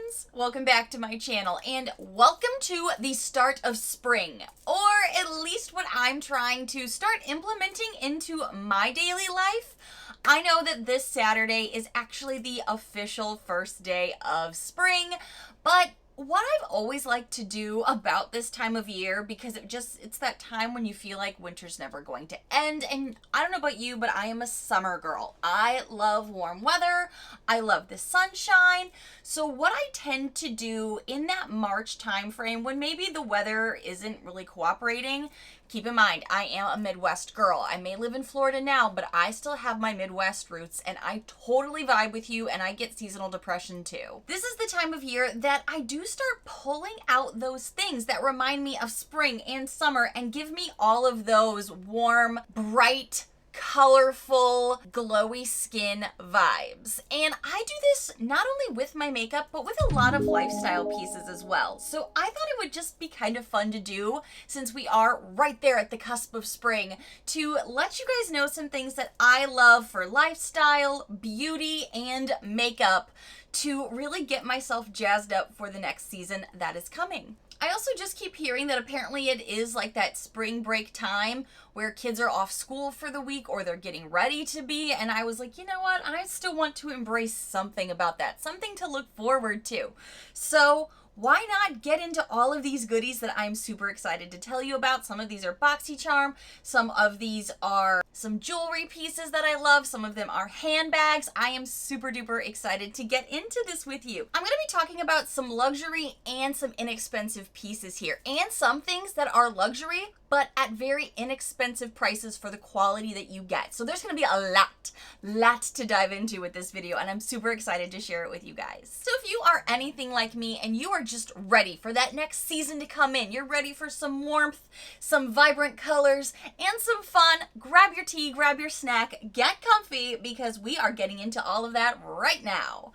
friends, welcome back to my channel and welcome to the start of spring, or at least what I'm trying to start implementing into my daily life. I know that this Saturday is actually the official first day of spring, but what I've always liked to do about this time of year, because it's that time when you feel like winter's never going to end, and I don't know about you, but I am a summer girl. I love warm weather. I love the sunshine. So what I tend to do in that March time frame when maybe the weather isn't really cooperating, keep in mind, I am a Midwest girl. I may live in Florida now, but I still have my Midwest roots, and I totally vibe with you, and I get seasonal depression too. This is the time of year that I do start pulling out those things that remind me of spring and summer and give me all of those warm, bright, colorful, glowy skin vibes. And I do this not only with my makeup, but with a lot of lifestyle pieces as well. So I thought it would just be kind of fun to do, since we are right there at the cusp of spring, to let you guys know some things that I love for lifestyle, beauty, and makeup to really get myself jazzed up for the next season that is coming. I also just keep hearing that apparently it is like that spring break time where kids are off school for the week or they're getting ready to be, and I was like, you know what, I still want to embrace something about that, something to look forward to. So why not get into all of these goodies that I'm super excited to tell you about? Some of these are BoxyCharm, some of these are some jewelry pieces that I love, some of them are handbags. I am super duper excited to get into this with you. I'm going to be talking about some luxury and some inexpensive pieces here, and some things that are luxury but at very inexpensive prices for the quality that you get. So there's going to be a lot to dive into with this video, and I'm super excited to share it with you guys. So if you are anything like me and you are just ready for that next season to come in, you're ready for some warmth, some vibrant colors, and some fun, grab your tea, grab your snack, get comfy, because we are getting into all of that right now.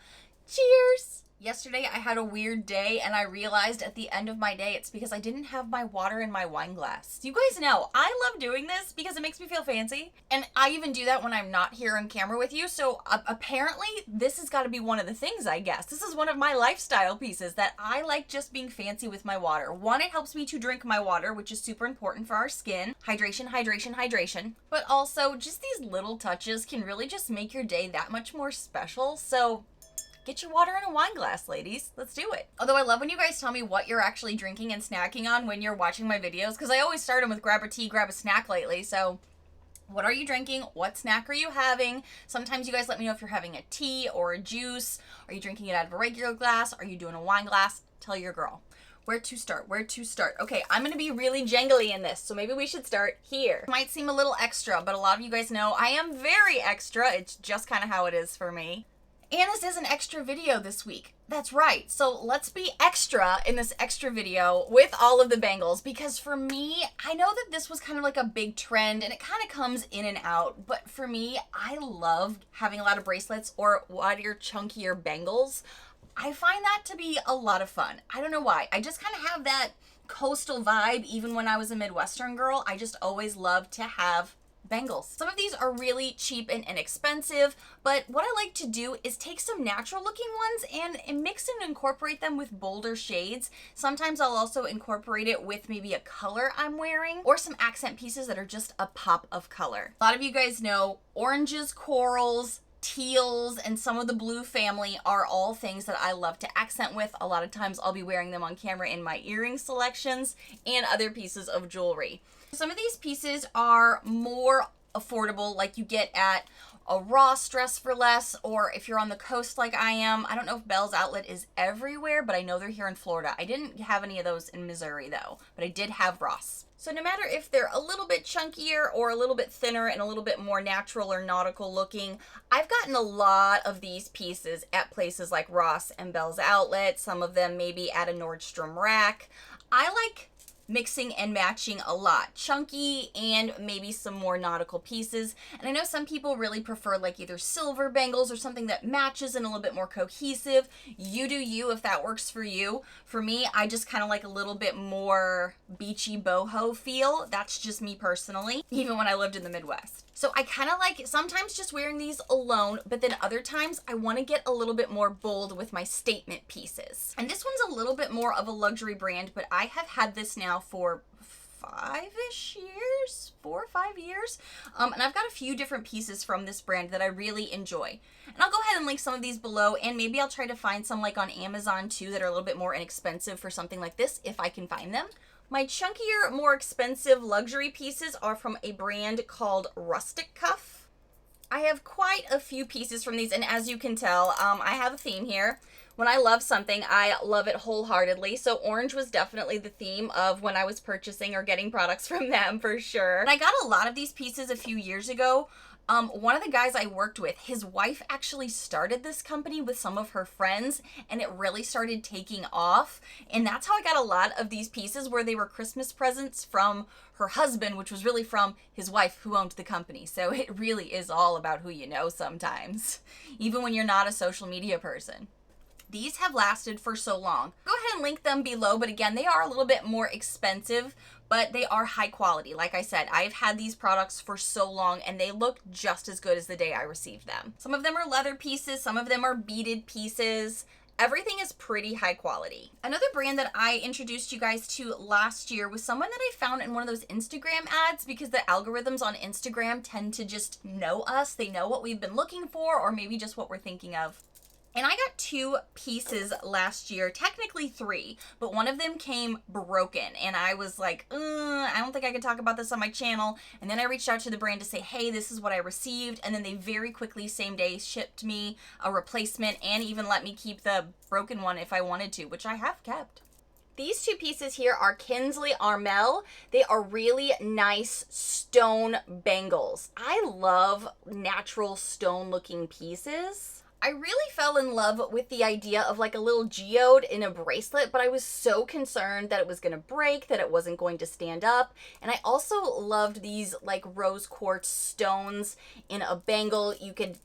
Cheers! Yesterday I had a weird day, and I realized at the end of my day it's because I didn't have my water in my wine glass. You guys know I love doing this because it makes me feel fancy, and I even do that when I'm not here on camera with you. So apparently this has got to be one of the things, I guess. This is one of my lifestyle pieces, that I like just being fancy with my water. One, it helps me to drink my water, which is super important for our skin. Hydration, hydration, hydration. But also just these little touches can really just make your day that much more special. So get your water in a wine glass, ladies. Let's do it. Although I love when you guys tell me what you're actually drinking and snacking on when you're watching my videos, because I always start them with grab a tea, grab a snack lately. So what are you drinking? What snack are you having? Sometimes you guys let me know if you're having a tea or a juice. Are you drinking it out of a regular glass? Are you doing a wine glass? Tell your girl. Where to start? Where to start? Okay, I'm gonna be really jangly in this, so maybe we should start here. Might seem a little extra, but a lot of you guys know I am very extra. It's just kind of how it is for me. And this is an extra video this week. That's right. So let's be extra in this extra video with all of the bangles, because for me, I know that this was kind of like a big trend and it kind of comes in and out, but for me, I love having a lot of bracelets or wider, chunkier bangles. I find that to be a lot of fun. I don't know why. I just kind of have that coastal vibe. Even when I was a Midwestern girl, I just always loved to have bangles. Some of these are really cheap and inexpensive, but what I like to do is take some natural looking ones and mix and incorporate them with bolder shades. Sometimes I'll also incorporate it with maybe a color I'm wearing, or some accent pieces that are just a pop of color. A lot of you guys know oranges, corals, teals, and some of the blue family are all things that I love to accent with. A lot of times I'll be wearing them on camera in my earring selections and other pieces of jewelry. Some of these pieces are more affordable, like you get at a Ross Dress for Less, or if you're on the coast like I am. I don't know if Bell's Outlet is everywhere, but I know they're here in Florida. I didn't have any of those in Missouri though, but I did have Ross. So no matter if they're a little bit chunkier or a little bit thinner and a little bit more natural or nautical looking, I've gotten a lot of these pieces at places like Ross and Bell's Outlet, some of them maybe at a Nordstrom rack. I like mixing and matching a lot. Chunky and maybe some more nautical pieces. And I know some people really prefer like either silver bangles or something that matches and a little bit more cohesive. You do you if that works for you. For me, I just kind of like a little bit more beachy boho feel. That's just me personally, even when I lived in the Midwest. So I kind of like sometimes just wearing these alone, but then other times I want to get a little bit more bold with my statement pieces. And this one's a little bit more of a luxury brand, but I have had this now for 5-ish years, 4 or 5 years. And I've got a few different pieces from this brand that I really enjoy. And I'll go ahead and link some of these below, and maybe I'll try to find some like on Amazon too that are a little bit more inexpensive for something like this if I can find them. My chunkier, more expensive luxury pieces are from a brand called Rustic Cuff. I have quite a few pieces from these, and as you can tell, I have a theme here. When I love something, I love it wholeheartedly. So orange was definitely the theme of when I was purchasing or getting products from them for sure. And I got a lot of these pieces a few years ago. One of the guys I worked with, his wife actually started this company with some of her friends, and it really started taking off. And that's how I got a lot of these pieces, where they were Christmas presents from her husband, which was really from his wife who owned the company. So it really is all about who you know sometimes, even when you're not a social media person. These have lasted for so long. Go ahead and link them below, but again, they are a little bit more expensive, but they are high quality. Like I said, I've had these products for so long and they look just as good as the day I received them. Some of them are leather pieces, some of them are beaded pieces. Everything is pretty high quality. Another brand that I introduced you guys to last year was someone that I found in one of those Instagram ads, because the algorithms on Instagram tend to just know us. They know what we've been looking for, or maybe just what we're thinking of. And I got 2 pieces last year, technically 3, but one of them came broken. And I was like, I don't think I can talk about this on my channel. And then I reached out to the brand to say, hey, this is what I received. And then they very quickly, same day, shipped me a replacement and even let me keep the broken one if I wanted to, which I have kept. These 2 pieces here are Kinsley Armel. They are really nice stone bangles. I love natural stone looking pieces. I really fell in love with the idea of like a little geode in a bracelet, but I was so concerned that it was going to break, that it wasn't going to stand up. And I also loved these like rose quartz stones in a bangle. You could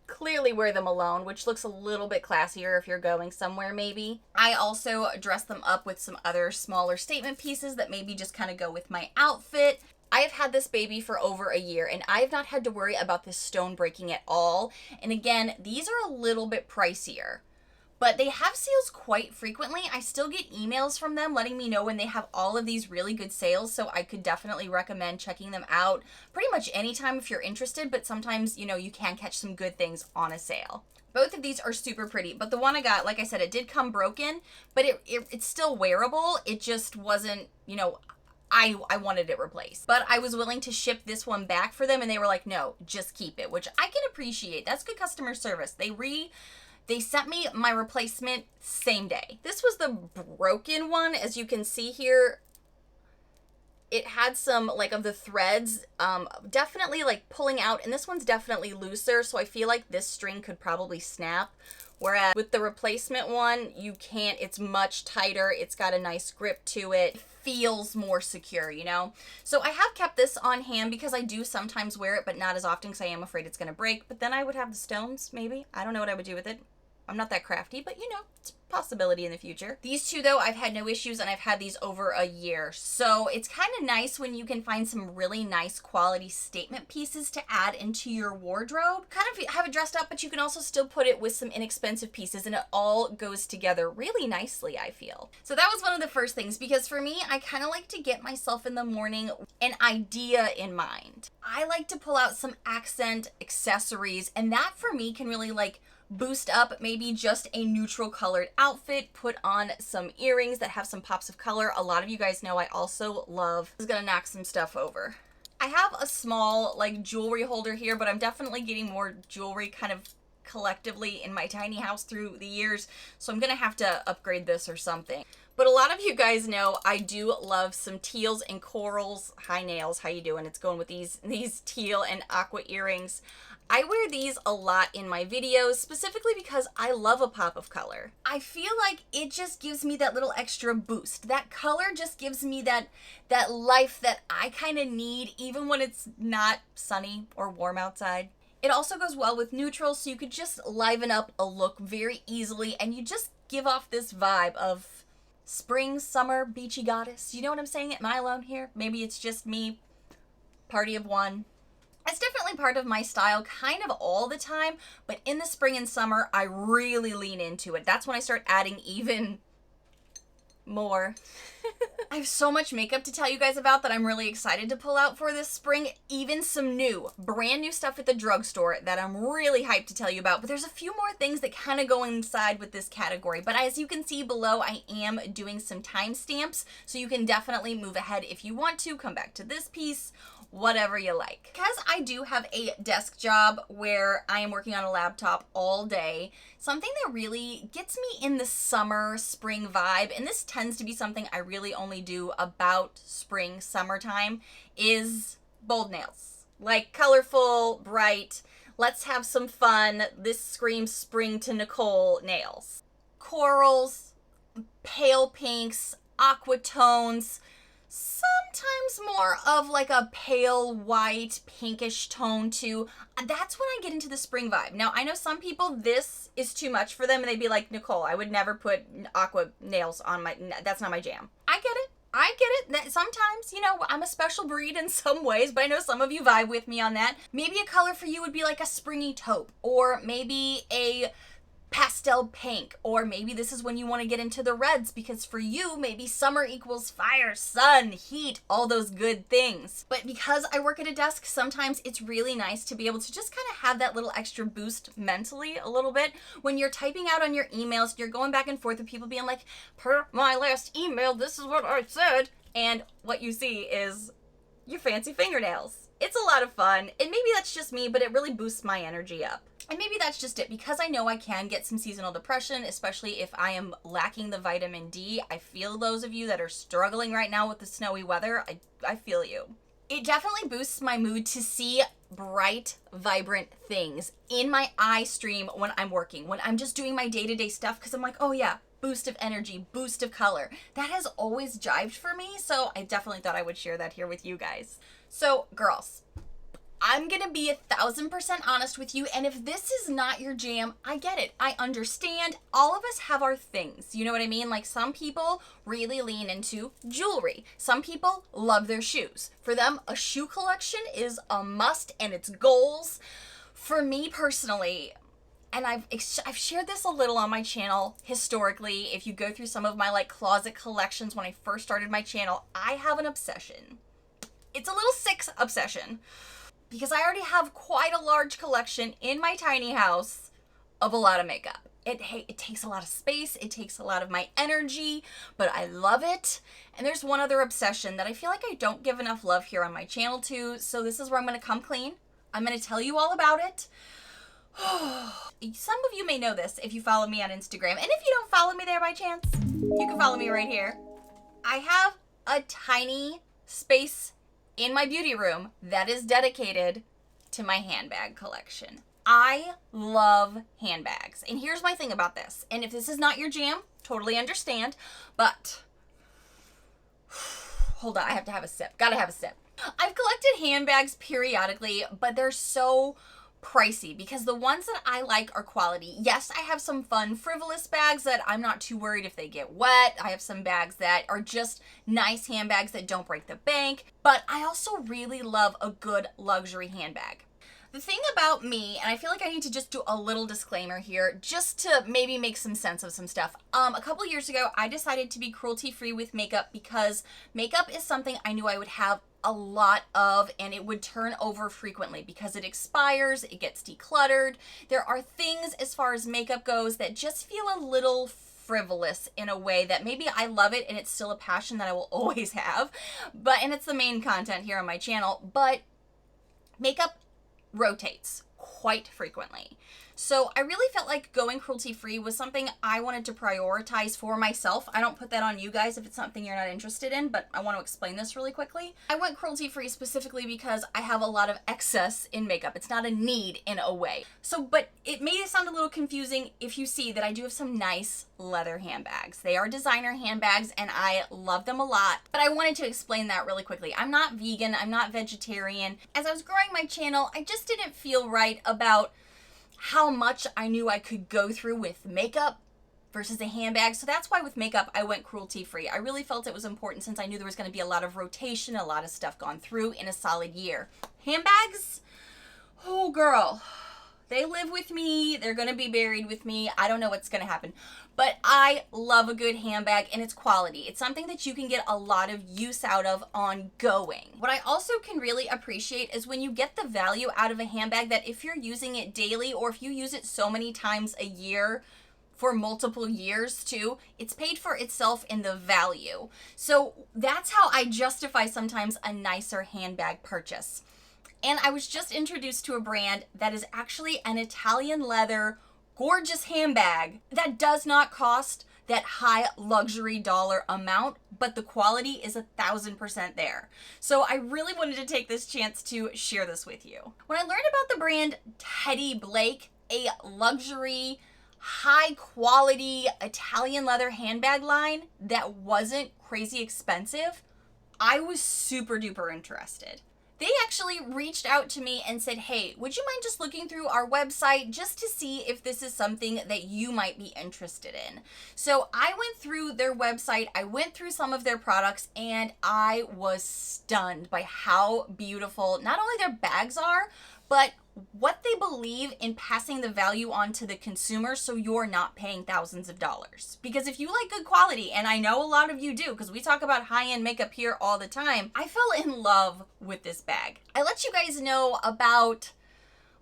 clearly wear them alone, which looks a little bit classier if you're going somewhere maybe. I also dressed them up with some other smaller statement pieces that maybe just kind of go with my outfit. I have had this baby for over a year and I have not had to worry about this stone breaking at all. And again, these are a little bit pricier, but they have sales quite frequently. I still get emails from them letting me know when they have all of these really good sales. So I could definitely recommend checking them out pretty much anytime if you're interested, but sometimes, you know, you can catch some good things on a sale. Both of these are super pretty, but the one I got, like I said, it did come broken, but it's still wearable. It just wasn't, you know, I wanted it replaced, but I was willing to ship this one back for them and they were like, no, just keep it, which I can appreciate. That's good customer service. They sent me my replacement same day. This was the broken one. As you can see here, it had some like of the threads definitely like pulling out, and this one's definitely looser, so I feel like this string could probably snap. Whereas with the replacement one, you can't, it's much tighter. It's got a nice grip to it. It feels more secure, you know? So I have kept this on hand because I do sometimes wear it, but not as often because I am afraid it's gonna break. But then I would have the stones, maybe. I don't know what I would do with it. I'm not that crafty, but you know, it's a possibility in the future. These 2 though, I've had no issues and I've had these over a year. So it's kind of nice when you can find some really nice quality statement pieces to add into your wardrobe. Kind of have it dressed up, but you can also still put it with some inexpensive pieces and it all goes together really nicely, I feel. So that was one of the first things, because for me, I kind of like to get myself in the morning an idea in mind. I like to pull out some accent accessories, and that for me can really like boost up maybe just a neutral colored outfit, put on some earrings that have some pops of color. A lot of you guys know I also love, this is gonna knock some stuff over. I have a small like jewelry holder here, but I'm definitely getting more jewelry kind of collectively in my tiny house through the years, so I'm gonna have to upgrade this or something. But a lot of you guys know I do love some teals and corals. Hi nails, how you doing? It's going with these teal and aqua earrings. I wear these a lot in my videos, specifically because I love a pop of color. I feel like it just gives me that little extra boost. That color just gives me that life that I kind of need even when it's not sunny or warm outside. It also goes well with neutrals, so you could just liven up a look very easily, and you just give off this vibe of spring, summer, beachy goddess. You know what I'm saying? Am I alone here? Maybe it's just me. Party of one. It's definitely part of my style kind of all the time, but in the spring and summer, I really lean into it. That's when I start adding even more. I have so much makeup to tell you guys about that I'm really excited to pull out for this spring. Even some brand new stuff at the drugstore that I'm really hyped to tell you about. But there's a few more things that kind of go inside with this category. But as you can see below, I am doing some timestamps, so you can definitely move ahead if you want to. Come back to this piece, whatever you like. Because I do have a desk job where I am working on a laptop all day, something that really gets me in the summer, spring vibe, and this tends to be something I really only do about spring, summertime, is bold nails. Like colorful, bright, let's have some fun, this screams spring to Nichole nails. Corals, pale pinks, aqua tones, sometimes more of like a pale white pinkish tone too. That's when I get into the spring vibe. Now I know some people this is too much for them and they'd be like, Nichole, I would never put aqua nails on that's not my jam. I get it. That sometimes, I'm a special breed in some ways, but I know some of you vibe with me on that. Maybe a color for you would be like a springy taupe, or maybe a pastel pink, or maybe this is when you want to get into the reds, because for you, maybe summer equals fire, sun, heat, all those good things. But because I work at a desk, sometimes it's really nice to be able to just kind of have that little extra boost mentally a little bit. When you're typing out on your emails, you're going back and forth with people being like, per my last email, this is what I said. And what you see is your fancy fingernails. It's a lot of fun, and maybe that's just me, but it really boosts my energy up. And maybe that's just it, because I know I can get some seasonal depression, especially if I am lacking the vitamin D. I feel those of you that are struggling right now with the snowy weather. I feel you. It definitely boosts my mood to see bright, vibrant things in my eye stream when I'm working, when I'm just doing my day-to-day stuff, because I'm like, oh yeah, boost of energy, boost of color. That has always jived for me, so I definitely thought I would share that here with you guys. So, girls, I'm gonna be 1,000% honest with you, and if this is not your jam, I get it. I understand. All of us have our things, you know what I mean? Like, some people really lean into jewelry. Some people love their shoes. For them, a shoe collection is a must, and it's goals. For me personally, and I've shared this a little on my channel historically. If you go through some of my like closet collections when I first started my channel, I have an obsession. It's a little sick obsession, because I already have quite a large collection in my tiny house of a lot of makeup. It takes a lot of space, it takes a lot of my energy, but I love it. And there's one other obsession that I feel like I don't give enough love here on my channel to, so this is where I'm gonna come clean. I'm gonna tell you all about it. Some of you may know this if you follow me on Instagram, and if you don't follow me there by chance, you can follow me right here. I have a tiny space in my beauty room that is dedicated to my handbag collection. I love handbags. And here's my thing about this. And if this is not your jam, totally understand. But hold on, I have to have a sip. Gotta have a sip. I've collected handbags periodically, but they're so pricey because the ones that I like are quality. Yes, I have some fun frivolous bags that I'm not too worried if they get wet. I have some bags that are just nice handbags that don't break the bank, but I also really love a good luxury handbag. The thing about me, and I feel like I need to just do a little disclaimer here just to maybe make some sense of some stuff. A couple years ago, I decided to be cruelty-free with makeup because makeup is something I knew I would have a lot of, and it would turn over frequently because it expires, it gets decluttered. There are things as far as makeup goes that just feel a little frivolous in a way that maybe I love it and it's still a passion that I will always have, and it's the main content here on my channel, but makeup rotates quite frequently. So I really felt like going cruelty-free was something I wanted to prioritize for myself. I don't put that on you guys if it's something you're not interested in, but I want to explain this really quickly. I went cruelty-free specifically because I have a lot of excess in makeup. It's not a need in a way. So, but it made it sound a little confusing if you see that I do have some nice leather handbags. They are designer handbags and I love them a lot, but I wanted to explain that really quickly. I'm not vegan, I'm not vegetarian. As I was growing my channel, I just didn't feel right about how much I knew I could go through with makeup versus a handbag. So that's why with makeup, I went cruelty free. I really felt it was important since I knew there was going to be a lot of rotation, a lot of stuff gone through in a solid year. Handbags, oh girl, they live with me. They're going to be buried with me. I don't know what's going to happen, but I love a good handbag and its quality. It's something that you can get a lot of use out of ongoing. What I also can really appreciate is when you get the value out of a handbag that if you're using it daily or if you use it so many times a year for multiple years too, it's paid for itself in the value. So that's how I justify sometimes a nicer handbag purchase. And I was just introduced to a brand that is actually an Italian leather, gorgeous handbag that does not cost that high luxury dollar amount, but the quality is 1,000% there. So I really wanted to take this chance to share this with you. When I learned about the brand Teddy Blake, a luxury, high quality Italian leather handbag line that wasn't crazy expensive, I was super duper interested. They actually reached out to me and said, hey, would you mind just looking through our website just to see if this is something that you might be interested in? So I went through their website, I went through some of their products, and I was stunned by how beautiful not only their bags are, but what they believe in passing the value on to the consumer so you're not paying thousands of dollars. Because if you like good quality, and I know a lot of you do because we talk about high-end makeup here all the time, I fell in love with this bag. I let you guys know about,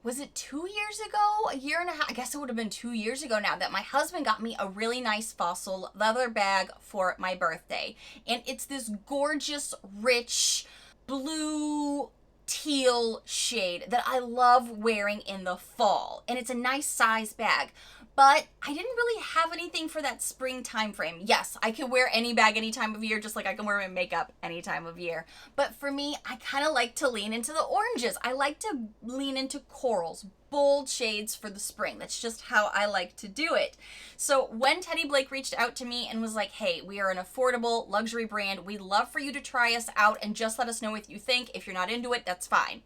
was it 2 years ago? A year and a half? I guess it would have been 2 years ago now that my husband got me a really nice fossil leather bag for my birthday. And it's this gorgeous, rich, blue, teal shade that I love wearing in the fall, and it's a nice size bag, but I didn't really have anything for that spring time frame. Yes, I can wear any bag any time of year, just like I can wear my makeup any time of year, but for me, I kind of like to lean into the oranges. I like to lean into corals, bold shades for the spring. That's just how I like to do it. So when Teddy Blake reached out to me and was like, hey, we are an affordable luxury brand. We'd love for you to try us out and just let us know what you think. If you're not into it, that's fine.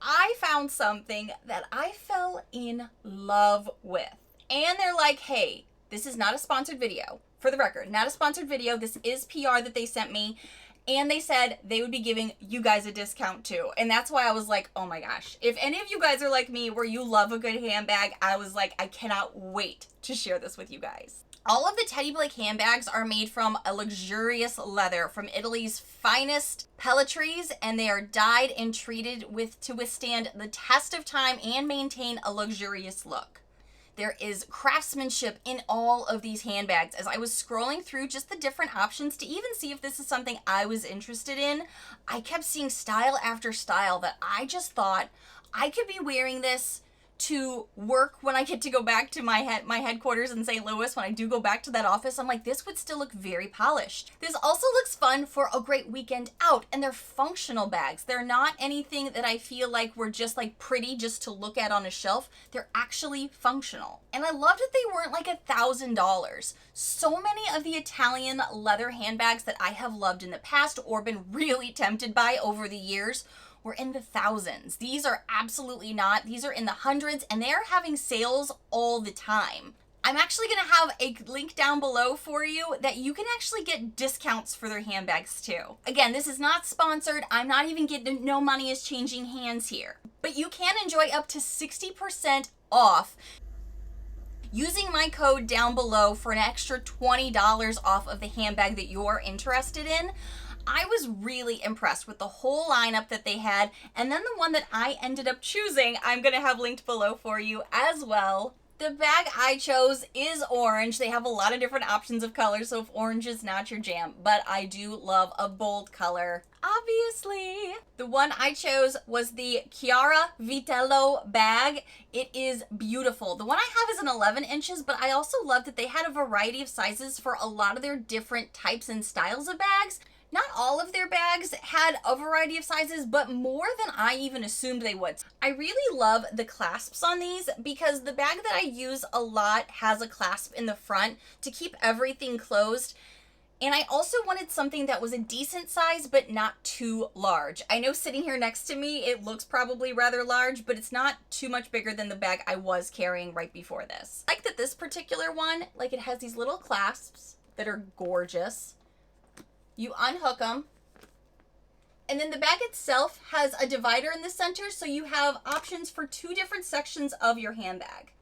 I found something that I fell in love with. And they're like, hey, this is not a sponsored video. For the record, not a sponsored video. This is PR that they sent me. And they said they would be giving you guys a discount too. And that's why I was like, oh my gosh. If any of you guys are like me where you love a good handbag, I was like, I cannot wait to share this with you guys. All of the Teddy Blake handbags are made from a luxurious leather from Italy's finest pelletries, and they are dyed and treated to withstand the test of time and maintain a luxurious look. There is craftsmanship in all of these handbags. As I was scrolling through just the different options to even see if this is something I was interested in, I kept seeing style after style that I just thought I could be wearing this to work when I get to go back to my headquarters in St. Louis. When I do go back to that office, I'm like, this would still look very polished. This also looks fun for a great weekend out, and they're functional bags. They're not anything that I feel like were just like pretty just to look at on a shelf. They're actually functional. And I loved that they weren't like $1,000. So many of the Italian leather handbags that I have loved in the past or been really tempted by over the years were in the thousands. These are absolutely not. These are in the hundreds, and they're having sales all the time. I'm actually gonna have a link down below for you that you can actually get discounts for their handbags too. Again, this is not sponsored. I'm not even getting, no money is changing hands here. But you can enjoy up to 60% off using my code down below for an extra $20 off of the handbag that you're interested in. I was really impressed with the whole lineup that they had, and then the one that I ended up choosing, I'm gonna have linked below for you as well. The bag I chose is orange. They have a lot of different options of colors, so if orange is not your jam, but I do love a bold color, obviously. The one I chose was the Chiara Vitello bag. It is beautiful. The one I have is an 11 inches, but I also love that they had a variety of sizes for a lot of their different types and styles of bags. Not all of their bags had a variety of sizes, but more than I even assumed they would. I really love the clasps on these because the bag that I use a lot has a clasp in the front to keep everything closed. And I also wanted something that was a decent size, but not too large. I know sitting here next to me, it looks probably rather large, but it's not too much bigger than the bag I was carrying right before this. I like that this particular one, like it has these little clasps that are gorgeous. You unhook them, and then the bag itself has a divider in the center, so you have options for two different sections of your handbag.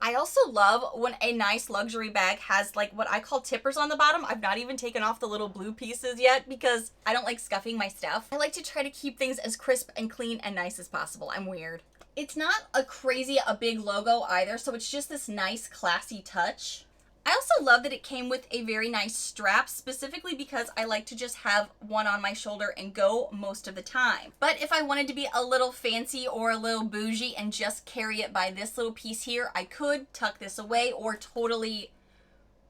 I also love when a nice luxury bag has like what I call tippers on the bottom. I've not even taken off the little blue pieces yet because I don't like scuffing my stuff. I like to try to keep things as crisp and clean and nice as possible. I'm weird. It's not a big logo either, so it's just this nice classy touch. I also love that it came with a very nice strap, specifically because I like to just have one on my shoulder and go most of the time. But if I wanted to be a little fancy or a little bougie and just carry it by this little piece here, I could tuck this away or totally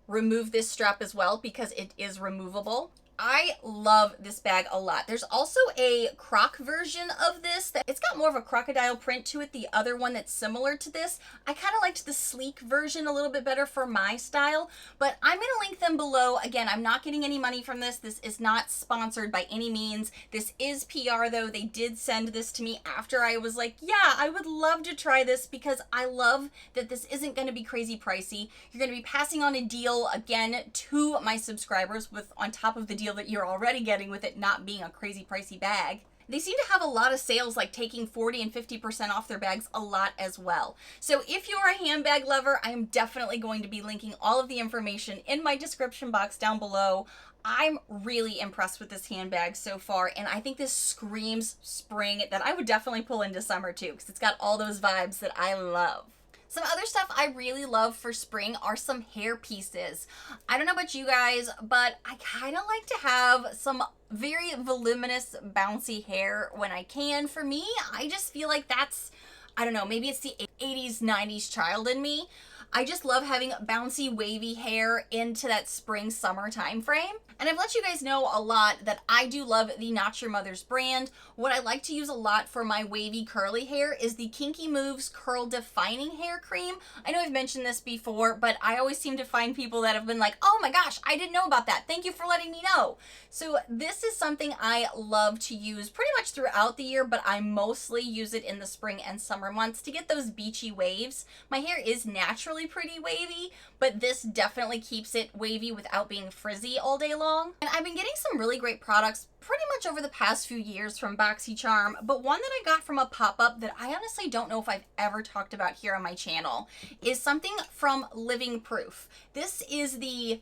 remove this strap as well because it is removable. I love this bag a lot. There's also a croc version of this that it's got more of a crocodile print to it. The other one that's similar to this, I kind of liked the sleek version a little bit better for my style, but I'm going to link them below. Again, I'm not getting any money from this. This is not sponsored by any means. This is PR though. They did send this to me after I was like, yeah, I would love to try this because I love that this isn't going to be crazy pricey. You're going to be passing on a deal again to my subscribers with on top of the deal that you're already getting with it not being a crazy pricey bag. They seem to have a lot of sales, like taking 40 and 50% off their bags a lot as well. So if you're a handbag lover, I am definitely going to be linking all of the information in my description box down below. I'm really impressed with this handbag so far, and I think this screams spring that I would definitely pull into summer too, because it's got all those vibes that I love. Some other stuff I really love for spring are some hair pieces. I don't know about you guys, but I kind of like to have some very voluminous, bouncy hair when I can. For me, I just feel like that's, I don't know, maybe it's the 80s, 90s child in me. I just love having bouncy, wavy hair into that spring, summer time frame. And I've let you guys know a lot that I do love the Not Your Mother's brand. What I like to use a lot for my wavy, curly hair is the Kinky Moves Curl Defining Hair Cream. I know I've mentioned this before, but I always seem to find people that have been like, oh my gosh, I didn't know about that. Thank you for letting me know. So this is something I love to use pretty much throughout the year, but I mostly use it in the spring and summer months to get those beachy waves. My hair is naturally pretty wavy, but this definitely keeps it wavy without being frizzy all day long. And I've been getting some really great products pretty much over the past few years from BoxyCharm, but one that I got from a pop-up that I honestly don't know if I've ever talked about here on my channel is something from Living Proof. This is the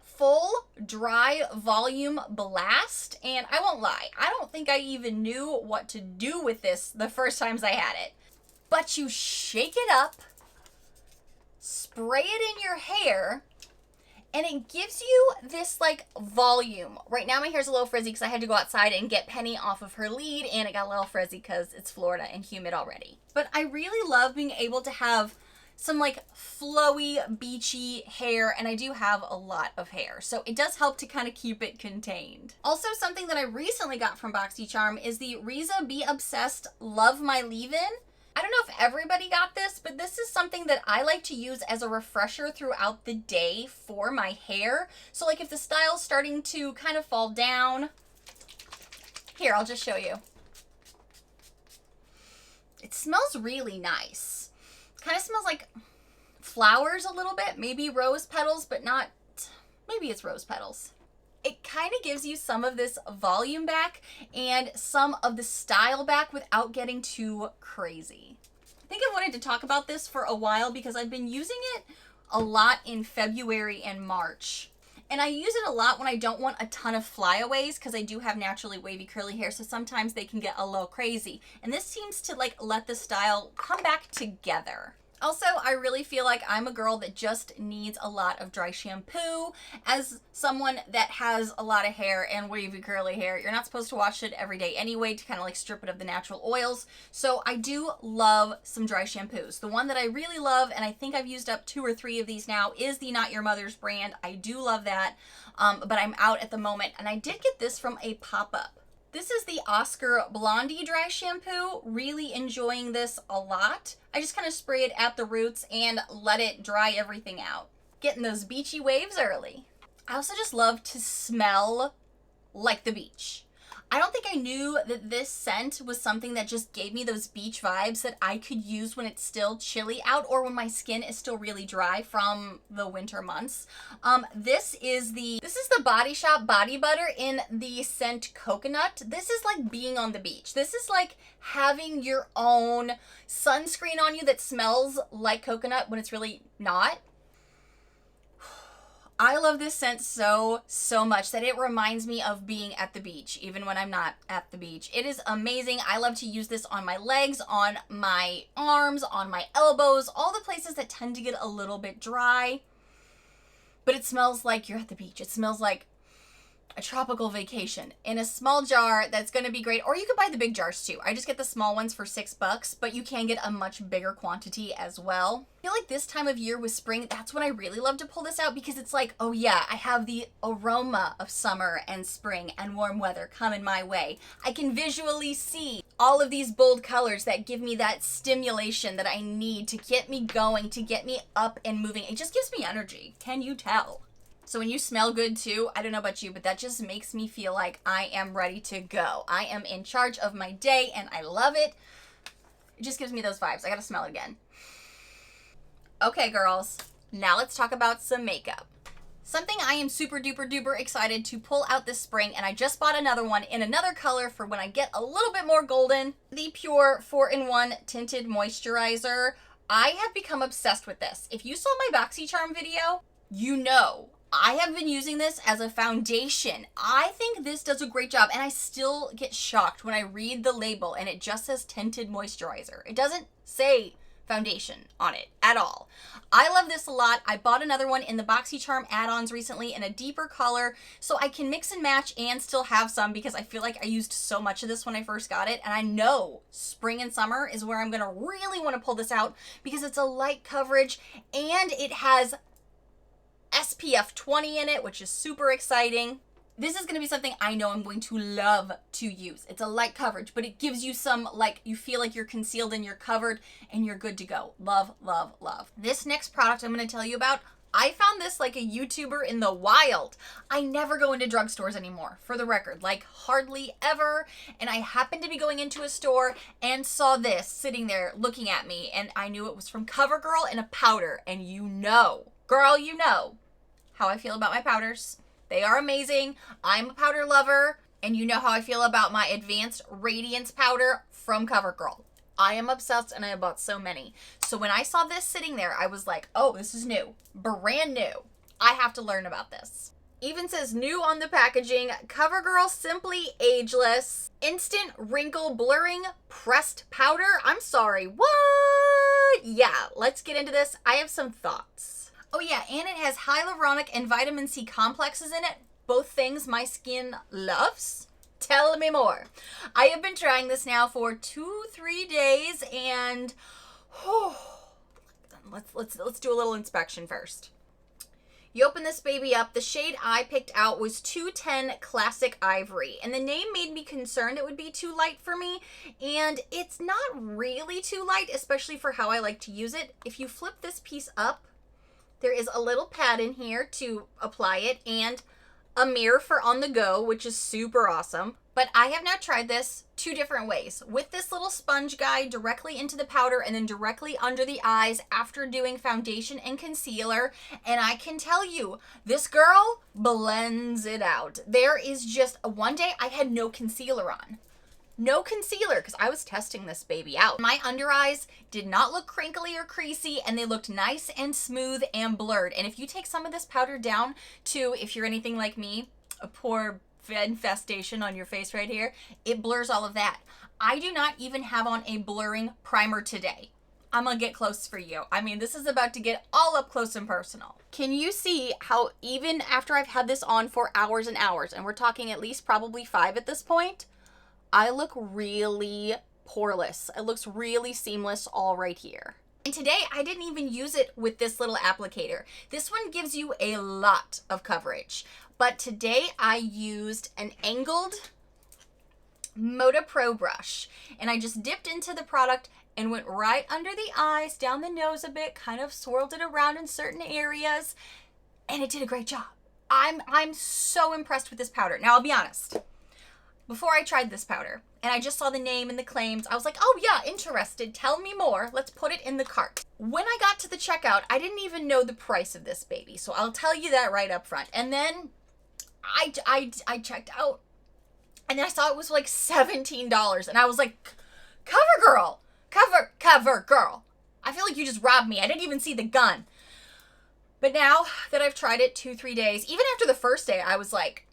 Full Dry Volume Blast, and I won't lie, I don't think I even knew what to do with this the first times I had it. But you shake it up, spray it in your hair, and it gives you this like volume. Right now my hair's a little frizzy because I had to go outside and get Penny off of her lead, and it got a little frizzy because it's Florida and humid already. But I really love being able to have some like flowy, beachy hair, and I do have a lot of hair, so it does help to kind of keep it contained. Also, something that I recently got from BoxyCharm is the Riza Be Obsessed Love My Leave-In. I don't know if everybody got this, but this is something that I like to use as a refresher throughout the day for my hair. So like if the style's starting to kind of fall down, here, I'll just show you. It smells really nice. Kind of smells like flowers a little bit, maybe rose petals, but not, maybe it's rose petals. It kind of gives you some of this volume back and some of the style back without getting too crazy. I think I wanted to talk about this for a while because I've been using it a lot in February and March. And I use it a lot when I don't want a ton of flyaways because I do have naturally wavy curly hair, so sometimes they can get a little crazy. And this seems to like let the style come back together. Also, I really feel like I'm a girl that just needs a lot of dry shampoo. As someone that has a lot of hair and wavy curly hair, you're not supposed to wash it every day anyway to kind of like strip it of the natural oils. So I do love some dry shampoos. The one that I really love, and I think I've used up 2 or 3 of these now, is the Not Your Mother's brand. I do love that, but I'm out at the moment. And I did get this from a pop-up. This is the Oscar Blondie Dry Shampoo. Really enjoying this a lot. I just kind of spray it at the roots and let it dry everything out. Getting those beachy waves early. I also just love to smell like the beach. I don't think I knew that this scent was something that just gave me those beach vibes that I could use when it's still chilly out or when my skin is still really dry from the winter months. This is the Body Shop Body Butter in the scent Coconut. This is like being on the beach. This is like having your own sunscreen on you that smells like coconut when it's really not. I love this scent so much that it reminds me of being at the beach, even when I'm not at the beach. It is amazing. I love to use this on my legs, on my arms, on my elbows, all the places that tend to get a little bit dry. But it smells like you're at the beach. It smells like a tropical vacation in a small jar. That's going to be great. Or you could buy the big jars too. I just get the small ones for $6, but you can get a much bigger quantity as well. I feel like this time of year with spring, that's when I really love to pull this out because it's like, oh yeah, I have the aroma of summer and spring and warm weather coming my way. I can visually see all of these bold colors that give me that stimulation that I need to get me going, to get me up and moving. It just gives me energy. Can you tell? So when you smell good too, I don't know about you, but that just makes me feel like I am ready to go. I am in charge of my day and I love it. It just gives me those vibes. I gotta smell it again. Okay, girls, now let's talk about some makeup. Something I am super duper duper excited to pull out this spring, and I just bought another one in another color for when I get a little bit more golden. The Pure 4-in-1 Tinted Moisturizer. I have become obsessed with this. If you saw my BoxyCharm video, you know I have been using this as a foundation. I think this does a great job, and I still get shocked when I read the label and it just says tinted moisturizer. It doesn't say foundation on it at all. I love this a lot. I bought another one in the BoxyCharm add-ons recently in a deeper color so I can mix and match and still have some because I feel like I used so much of this when I first got it, and I know spring and summer is where I'm gonna really want to pull this out because it's a light coverage and it has SPF 20 in it, which is super exciting. This is going to be something I know I'm going to love to use. It's a light coverage, but it gives you some, like, you feel like you're concealed and you're covered and you're good to go. Love, love, love. This next product I'm going to tell you about, I found this like a YouTuber in the wild. I never go into drugstores anymore, for the record, like hardly ever. And I happened to be going into a store and saw this sitting there looking at me, and I knew it was from CoverGirl in a powder. And you know, girl, you know how I feel about my powders. They are amazing. I'm a powder lover, and you know how I feel about my Advanced Radiance powder from CoverGirl. I am obsessed, and I have bought so many. So when I saw this sitting there, I was like, oh, this is new. Brand new. I have to learn about this. Even says new on the packaging. CoverGirl Simply Ageless Instant Wrinkle Blurring Pressed Powder. I'm sorry, what? Yeah, let's get into this. I have some thoughts. Oh yeah, and it has hyaluronic and vitamin C complexes in it. Both things my skin loves. Tell me more. I have been trying this now for 2-3 days, and let's do a little inspection first. You open this baby up. The shade I picked out was 210 Classic Ivory, and the name made me concerned it would be too light for me, and it's not really too light, especially for how I like to use it. If you flip this piece up, there is a little pad in here to apply it and a mirror for on the go, which is super awesome. But I have now tried this 2 different ways. With this little sponge guide directly into the powder and then directly under the eyes after doing foundation and concealer. And I can tell you, this girl blends it out. There is just, one day I had no concealer on. No concealer, because I was testing this baby out. My under eyes did not look crinkly or creasy, and they looked nice and smooth and blurred. And if you take some of this powder down to, if you're anything like me, a pore infestation on your face right here, it blurs all of that. I do not even have on a blurring primer today. I'm gonna get close for you. I mean, this is about to get all up close and personal. Can you see how even after I've had this on for hours and hours, and we're talking at least probably 5 at this point, I look really poreless. It looks really seamless all right here. And today I didn't even use it with this little applicator. This one gives you a lot of coverage. But today I used an angled Moda Pro brush. And I just dipped into the product and went right under the eyes, down the nose a bit, kind of swirled it around in certain areas. And it did a great job. I'm so impressed with this powder. Now I'll be honest. Before I tried this powder, and I just saw the name and the claims, I was like, oh yeah, interested, tell me more, let's put it in the cart. When I got to the checkout, I didn't even know the price of this baby, so I'll tell you that right up front. And then I checked out, and then I saw it was like $17, and I was like, cover girl, cover girl. I feel like you just robbed me, I didn't even see the gun. But now that I've tried it 2-3 days, even after the first day, I was like,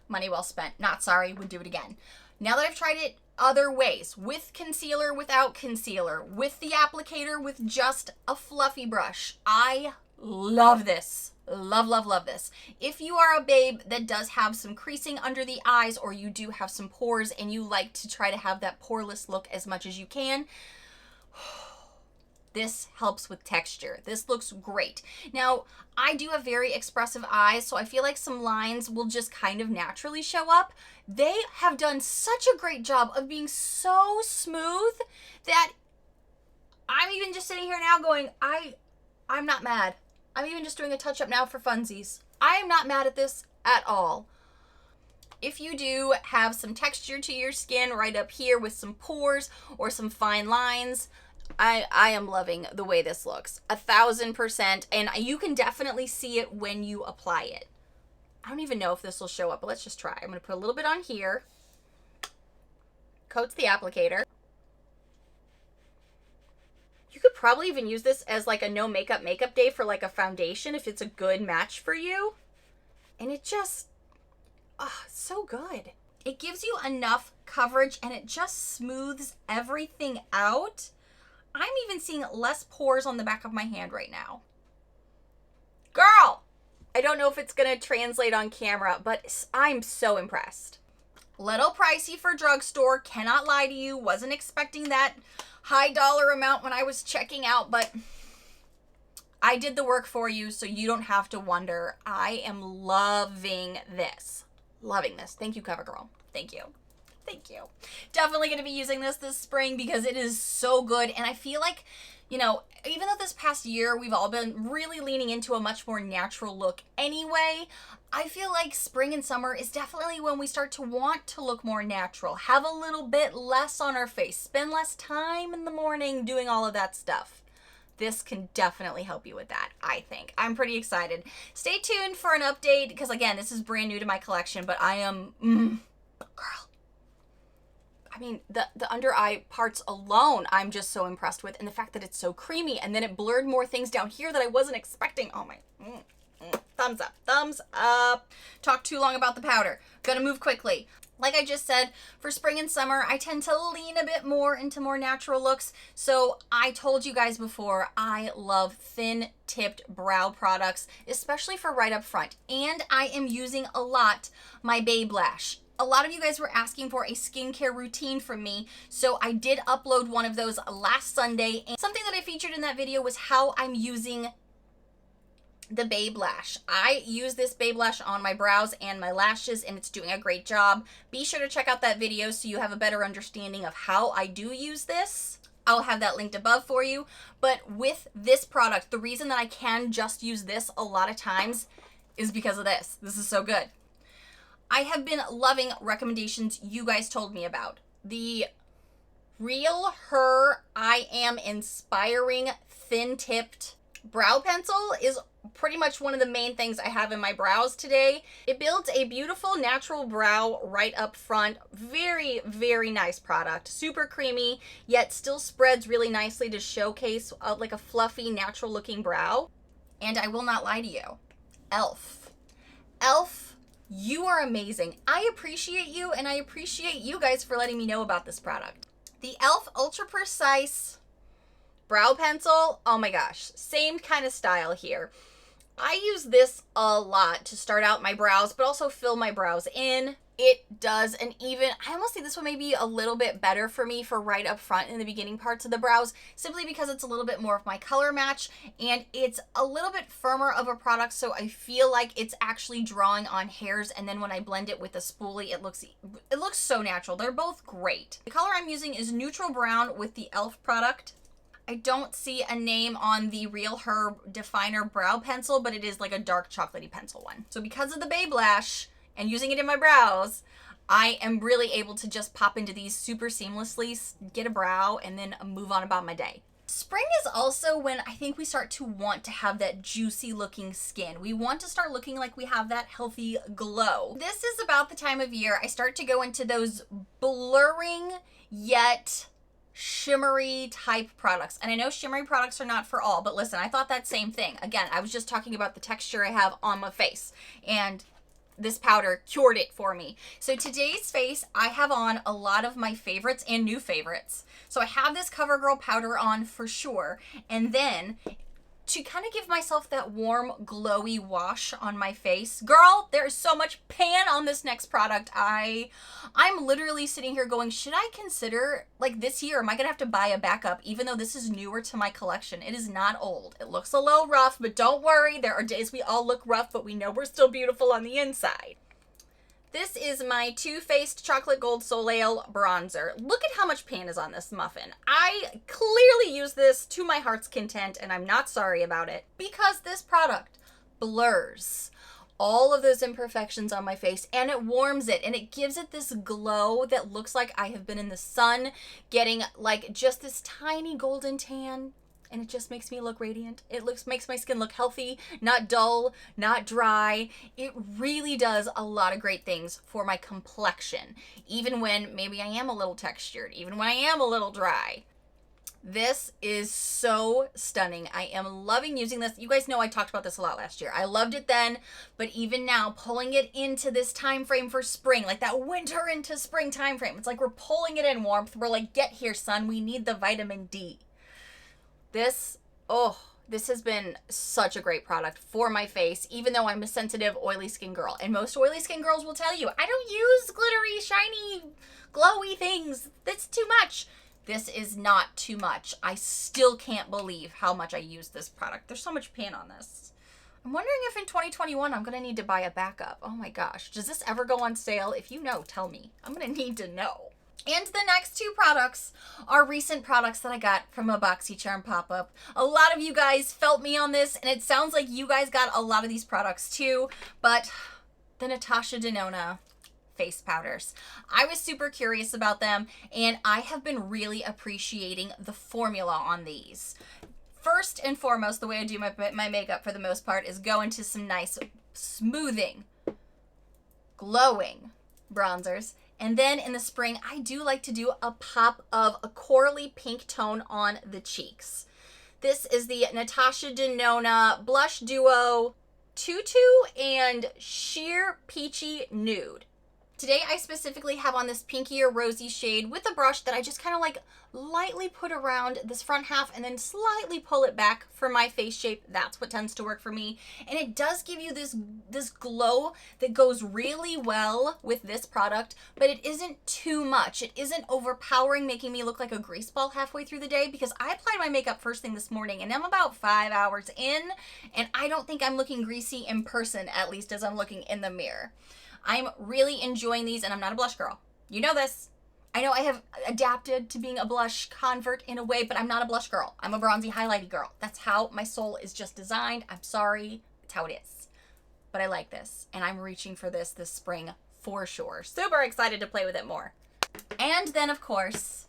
money well spent, not sorry, would do it again. Now that I've tried it other ways, with concealer, without concealer, with the applicator, with just a fluffy brush, I love this. Love, love, love this. If you are a babe that does have some creasing under the eyes, or you do have some pores and you like to try to have that poreless look as much as you can, this helps with texture. This looks great. Now, I do have very expressive eyes, so I feel like some lines will just kind of naturally show up. They have done such a great job of being so smooth that I'm even just sitting here now going, I'm not mad. I'm even just doing a touch-up now for funsies. I am not mad at this at all. If you do have some texture to your skin right up here with some pores or some fine lines, I am loving the way this looks, 1000%, and you can definitely see it when you apply it. I don't even know if this will show up, but let's just try. I'm going to put a little bit on here, coats the applicator. You could probably even use this as like a no makeup day for like a foundation if it's a good match for you. And it just, it's so good. It gives you enough coverage and it just smooths everything out. I'm even seeing less pores on the back of my hand right now. Girl! I don't know if it's going to translate on camera, but I'm so impressed. Little pricey for drugstore, cannot lie to you. Wasn't expecting that high dollar amount when I was checking out, but I did the work for you, so you don't have to wonder. I am loving this. Loving this. Thank you, CoverGirl. Thank you. Thank you. Definitely going to be using this spring because it is so good. And I feel like, you know, even though this past year we've all been really leaning into a much more natural look anyway, I feel like spring and summer is definitely when we start to want to look more natural, have a little bit less on our face, spend less time in the morning doing all of that stuff. This can definitely help you with that, I think. I'm pretty excited. Stay tuned for an update because, again, this is brand new to my collection, but I am, girl. I mean, the under eye parts alone, I'm just so impressed with. And the fact that it's so creamy. And then it blurred more things down here that I wasn't expecting. Oh my, thumbs up, thumbs up. Talked too long about the powder. Gonna move quickly. Like I just said, for spring and summer, I tend to lean a bit more into more natural looks. So I told you guys before, I love thin tipped brow products, especially for right up front. And I am using a lot my Babe Lash. A lot of you guys were asking for a skincare routine from me, so I did upload one of those last Sunday. And something that I featured in that video was how I'm using the Babe Lash. I use this Babe Lash on my brows and my lashes, and it's doing a great job. Be sure to check out that video so you have a better understanding of how I do use this. I'll have that linked above for you. But with this product, the reason that I can just use this a lot of times is because of this. This is so good. I have been loving recommendations you guys told me about. The Real Her I Am Inspiring Thin Tipped Brow Pencil is pretty much one of the main things I have in my brows today. It builds a beautiful natural brow right up front. Very, very nice product. Super creamy, yet still spreads really nicely to showcase like a fluffy, natural looking brow. And I will not lie to you. e.l.f. You are amazing. I appreciate you, and I appreciate you guys for letting me know about this product. The e.l.f. Ultra Precise brow pencil, oh my gosh, same kind of style here. I use this a lot to start out my brows, but also fill my brows in. It does an even, I almost think this one may be a little bit better for me for right up front in the beginning parts of the brows, simply because it's a little bit more of my color match, and it's a little bit firmer of a product, so I feel like it's actually drawing on hairs, and then when I blend it with a spoolie, it looks so natural. They're both great. The color I'm using is Neutral Brown with the e.l.f. product. I don't see a name on the Real Herb Definer brow pencil, but it is like a dark chocolatey pencil one. So because of the Babe Lash and using it in my brows, I am really able to just pop into these super seamlessly, get a brow, and then move on about my day. Spring is also when I think we start to want to have that juicy looking skin. We want to start looking like we have that healthy glow. This is about the time of year I start to go into those blurring yet shimmery type products. And I know shimmery products are not for all, but listen, I thought that same thing. Again, I was just talking about the texture I have on my face, and this powder cured it for me. So today's face, I have on a lot of my favorites and new favorites. So I have this CoverGirl powder on for sure, and then to kind of give myself that warm, glowy wash on my face. Girl, there is so much pan on this next product. I'm literally sitting here going, should I consider, like this year, am I gonna have to buy a backup, even though this is newer to my collection? It is not old. It looks a little rough, but don't worry. There are days we all look rough, but we know we're still beautiful on the inside. This is my Too Faced Chocolate Gold Soleil Bronzer. Look at how much pan is on this muffin. I clearly use this to my heart's content, and I'm not sorry about it, because this product blurs all of those imperfections on my face, and it warms it, and it gives it this glow that looks like I have been in the sun, getting like just this tiny golden tan. And it just makes me look radiant. It makes my skin look healthy, not dull, not dry. It really does a lot of great things for my complexion, even when maybe I am a little textured, even when I am a little dry. This is so stunning. I am loving using this. You guys know I talked about this a lot last year. I loved it then, but even now, pulling it into this time frame for spring, like that winter into spring time frame, it's like we're pulling it in warmth. We're like, get here, sun. We need the vitamin D. This has been such a great product for my face, even though I'm a sensitive, oily skin girl. And most oily skin girls will tell you, I don't use glittery, shiny, glowy things. That's too much. This is not too much. I still can't believe how much I use this product. There's so much pan on this. I'm wondering if in 2021 I'm going to need to buy a backup. Oh my gosh. Does this ever go on sale? If you know, tell me. I'm going to need to know. And the next two products are recent products that I got from a BoxyCharm pop-up. A lot of you guys felt me on this, and it sounds like you guys got a lot of these products too, but the Natasha Denona face powders. I was super curious about them, and I have been really appreciating the formula on these. First and foremost, the way I do my makeup for the most part is go into some nice smoothing, glowing bronzers. And then in the spring, I do like to do a pop of a corally pink tone on the cheeks. This is the Natasha Denona Blush Duo Tutu and Sheer Peachy Nude. Today I specifically have on this pinkier rosy shade with a brush that I just kind of like lightly put around this front half and then slightly pull it back for my face shape. That's what tends to work for me. And it does give you this glow that goes really well with this product, but it isn't too much. It isn't overpowering, making me look like a grease ball halfway through the day, because I applied my makeup first thing this morning and I'm about 5 hours in, and I don't think I'm looking greasy in person, at least as I'm looking in the mirror. I'm really enjoying these, and I'm not a blush girl. You know this. I know I have adapted to being a blush convert in a way, but I'm not a blush girl. I'm a bronzy highlighty girl. That's how my soul is just designed. I'm sorry. It's how it is. But I like this, and I'm reaching for this spring for sure. Super excited to play with it more. And then, of course,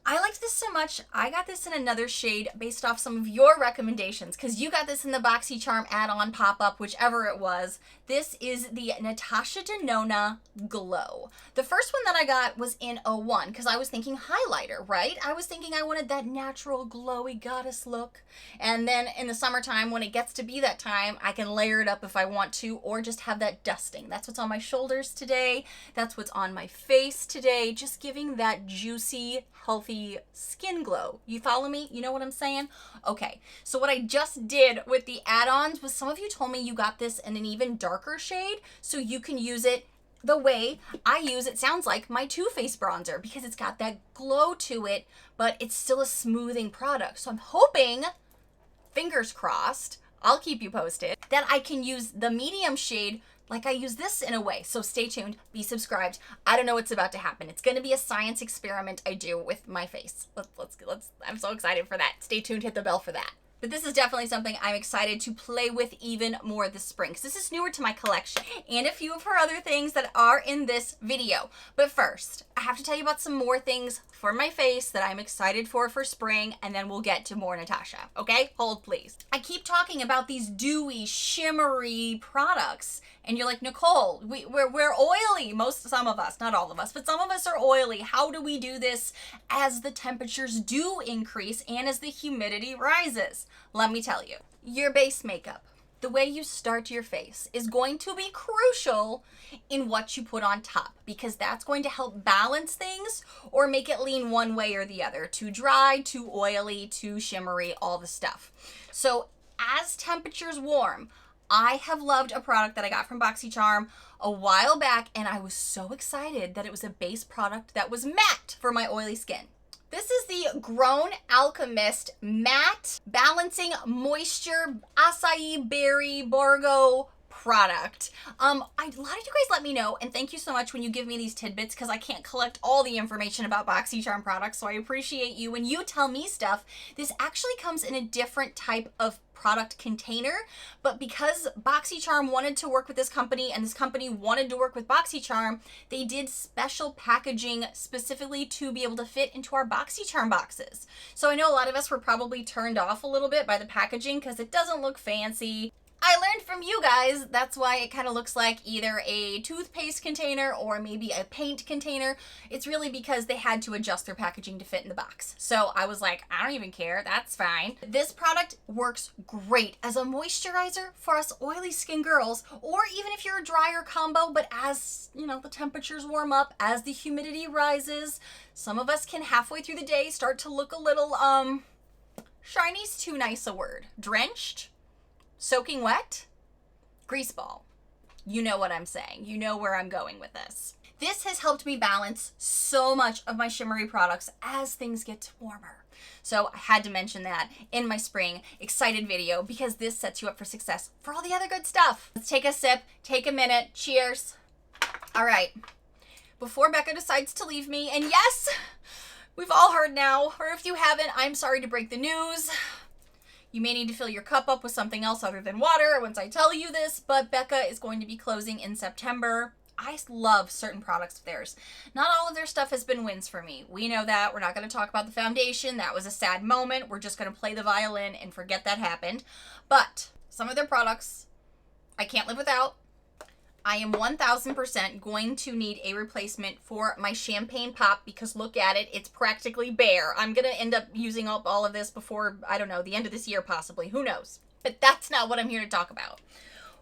I liked this so much, I got this in another shade based off some of your recommendations, because you got this in the BoxyCharm add-on pop-up, whichever it was. This is the Natasha Denona Glow. The first one that I got was in 01, because I was thinking highlighter, right? I was thinking I wanted that natural, glowy goddess look. And then in the summertime, when it gets to be that time, I can layer it up if I want to, or just have that dusting. That's what's on my shoulders today. That's what's on my face today. Just giving that juicy, healthy healthy skin glow. You follow me? You know what I'm saying? Okay, so what I just did with the add-ons was some of you told me you got this in an even darker shade, so you can use it the way I use, it sounds like, my Too Faced bronzer, because it's got that glow to it, but it's still a smoothing product. So I'm hoping, fingers crossed, I'll keep you posted, that I can use the medium shade like I use this in a way. So stay tuned, be subscribed. I don't know what's about to happen. It's gonna be a science experiment I do with my face. Let's I'm so excited for that. Stay tuned, hit the bell for that. But this is definitely something I'm excited to play with even more this spring, because this is newer to my collection, and a few of her other things that are in this video. But first, I have to tell you about some more things for my face that I'm excited for spring, and then we'll get to more Natasha, okay? Hold, please. I keep talking about these dewy, shimmery products, and you're like, Nichole, we're oily. Some of us, not all of us, but some of us are oily. How do we do this as the temperatures do increase and as the humidity rises? Let me tell you, your base makeup, the way you start your face, is going to be crucial in what you put on top, because that's going to help balance things or make it lean one way or the other. Too dry, too oily, too shimmery, all the stuff. So as temperatures warm, I have loved a product that I got from BoxyCharm a while back, and I was so excited that it was a base product that was matte for my oily skin. This is the Grown Alchemist Matte Balancing Moisture Acai Berry Borgo product. A lot of you guys let me know, and thank you so much when you give me these tidbits, because I can't collect all the information about BoxyCharm products, so I appreciate you when you tell me stuff. This actually comes in a different type of product container, but because BoxyCharm wanted to work with this company and this company wanted to work with BoxyCharm, they did special packaging specifically to be able to fit into our BoxyCharm boxes. So I know a lot of us were probably turned off a little bit by the packaging because it doesn't look fancy. I learned from you guys, that's why it kind of looks like either a toothpaste container or maybe a paint container. It's really because they had to adjust their packaging to fit in the box. So I was like, I don't even care, that's fine. This product works great as a moisturizer for us oily skin girls, or even if you're a drier combo, but as, you know, the temperatures warm up, as the humidity rises, some of us can halfway through the day start to look a little, shiny's too nice a word. Drenched? Soaking wet? Greaseball. You know what I'm saying. You know where I'm going with this. This has helped me balance so much of my shimmery products as things get warmer. So I had to mention that in my spring excited video, because this sets you up for success for all the other good stuff. Let's take a sip, take a minute. Cheers. All right. Before Becca decides to leave me, and yes, we've all heard now, or if you haven't, I'm sorry to break the news. You may need to fill your cup up with something else other than water once I tell you this, but Becca is going to be closing in September. I love certain products of theirs. Not all of their stuff has been wins for me. We know that. We're not going to talk about the foundation. That was a sad moment. We're just going to play the violin and forget that happened. But some of their products I can't live without. I am 1000% going to need a replacement for my champagne pop, because look at it, it's practically bare. I'm going to end up using up all of this before, I don't know, the end of this year possibly. Who knows? But that's not what I'm here to talk about.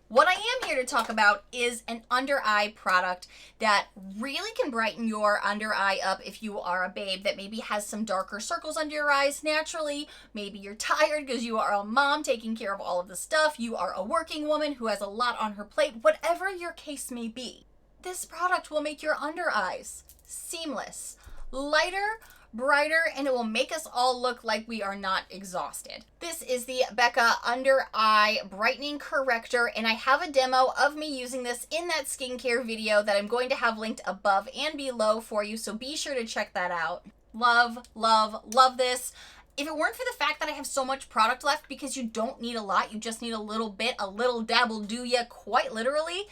What I am here to talk about is an under eye product that really can brighten your under eye up if you are a babe that maybe has some darker circles under your eyes naturally. Maybe you're tired because you are a mom taking care of all of the stuff. You are a working woman who has a lot on her plate. Whatever your case may be, this product will make your under eyes seamless, lighter, brighter, and it will make us all look like we are not exhausted. This is the Becca Under Eye Brightening Corrector, and I have a demo of me using this in that skincare video that I'm going to have linked above and below for you, so be sure to check that out. Love, love, love this. If it weren't for the fact that I have so much product left, because you don't need a lot, you just need a little bit, a little dabble do ya, quite literally,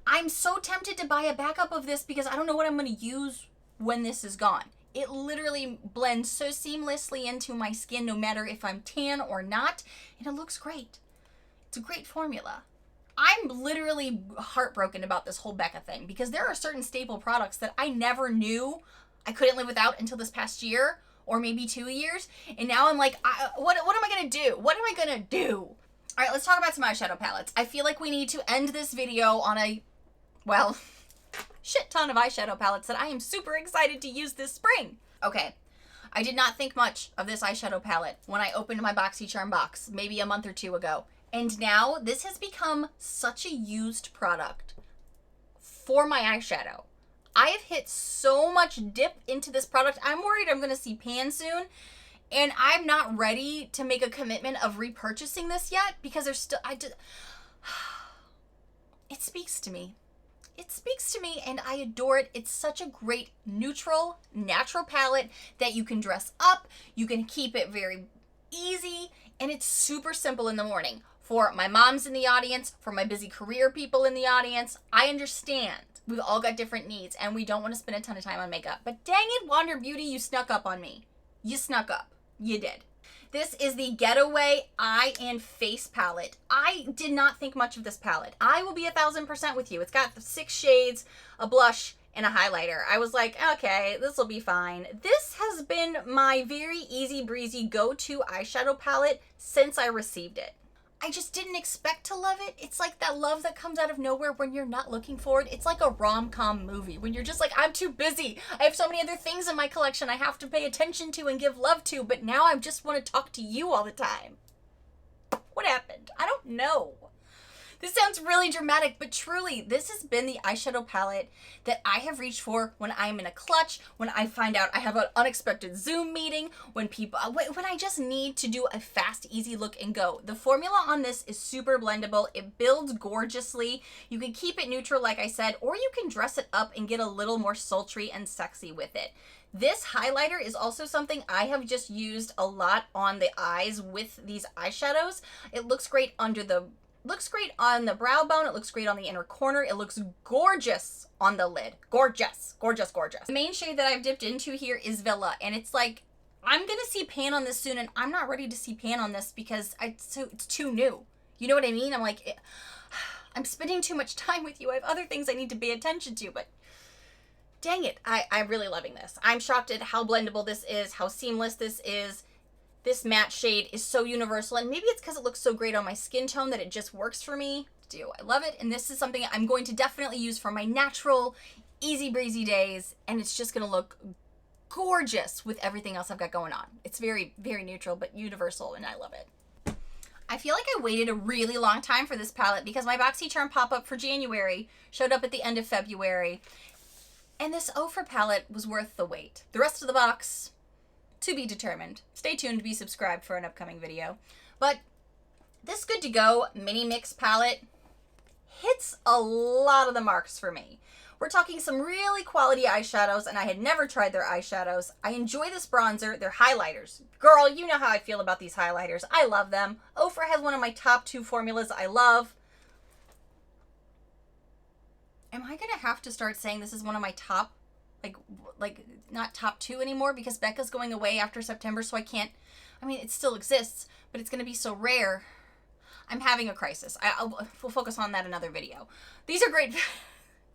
I'm so tempted to buy a backup of this because I don't know what I'm going to use when this is gone. It literally blends so seamlessly into my skin, no matter if I'm tan or not, and it looks great. It's a great formula. I'm literally heartbroken about this whole Becca thing, because there are certain staple products that I never knew I couldn't live without until this past year, or maybe 2 years, and now I'm like, what am I gonna do? What am I gonna do? All right, let's talk about some eyeshadow palettes. I feel like we need to end this video on a, well, shit ton of eyeshadow palettes that I am super excited to use this spring. Okay, I did not think much of this eyeshadow palette when I opened my BoxyCharm box maybe a month or two ago. And now this has become such a used product for my eyeshadow. I have hit so much dip into this product. I'm worried I'm going to see pan soon. And I'm not ready to make a commitment of repurchasing this yet because there's still, it speaks to me. It speaks to me and I adore it. It's such a great neutral, natural palette that you can dress up. You can keep it very easy and it's super simple in the morning. For my moms in the audience, for my busy career people in the audience, I understand. We've all got different needs and we don't want to spend a ton of time on makeup. But dang it, Wander Beauty, you snuck up on me. You snuck up. You did. This is the Getaway Eye and Face Palette. I did not think much of this palette. I will be 1000% with you. It's got 6 shades, a blush, and a highlighter. I was like, okay, this will be fine. This has been my very easy breezy go-to eyeshadow palette since I received it. I just didn't expect to love it. It's like that love that comes out of nowhere when you're not looking for it. It's like a rom-com movie when you're just like, I'm too busy. I have so many other things in my collection I have to pay attention to and give love to, but now I just want to talk to you all the time. What happened? I don't know. This sounds really dramatic, but truly, this has been the eyeshadow palette that I have reached for when I'm in a clutch, when I find out I have an unexpected Zoom meeting, when I just need to do a fast, easy look and go. The formula on this is super blendable. It builds gorgeously. You can keep it neutral, like I said, or you can dress it up and get a little more sultry and sexy with it. This highlighter is also something I have just used a lot on the eyes with these eyeshadows. It looks great on the brow bone. It looks great on the inner corner. It looks gorgeous on the lid. Gorgeous, gorgeous, gorgeous. The main shade that I've dipped into here is Villa, and it's like, I'm gonna see pan on this soon, and I'm not ready to see pan on this because it's too new. You know what I mean? I'm like, I'm spending too much time with you. I have other things I need to pay attention to, but dang it, I'm really loving this. I'm shocked at how blendable this is, how seamless this is. This matte shade is so universal, and maybe it's because it looks so great on my skin tone that it just works for me. I love it, and this is something I'm going to definitely use for my natural, easy breezy days, and it's just going to look gorgeous with everything else I've got going on. It's very, very neutral, but universal, and I love it. I feel like I waited a really long time for this palette because my BoxyCharm pop-up for January showed up at the end of February, and this Ofra palette was worth the wait. The rest of the box, to be determined. Stay tuned, be subscribed for an upcoming video. But this Good to Go mini mix palette hits a lot of the marks for me. We're talking some really quality eyeshadows, and I had never tried their eyeshadows. I enjoy this bronzer, their highlighters. Girl, you know how I feel about these highlighters. I love them. Ofra has one of my top 2 formulas I love. Am I gonna have to start saying this is one of my top, like not top 2 anymore because Becca's going away after September, so I can't, I mean, it still exists, but it's going to be so rare. I'm having a crisis. We'll focus on that another video. These are great.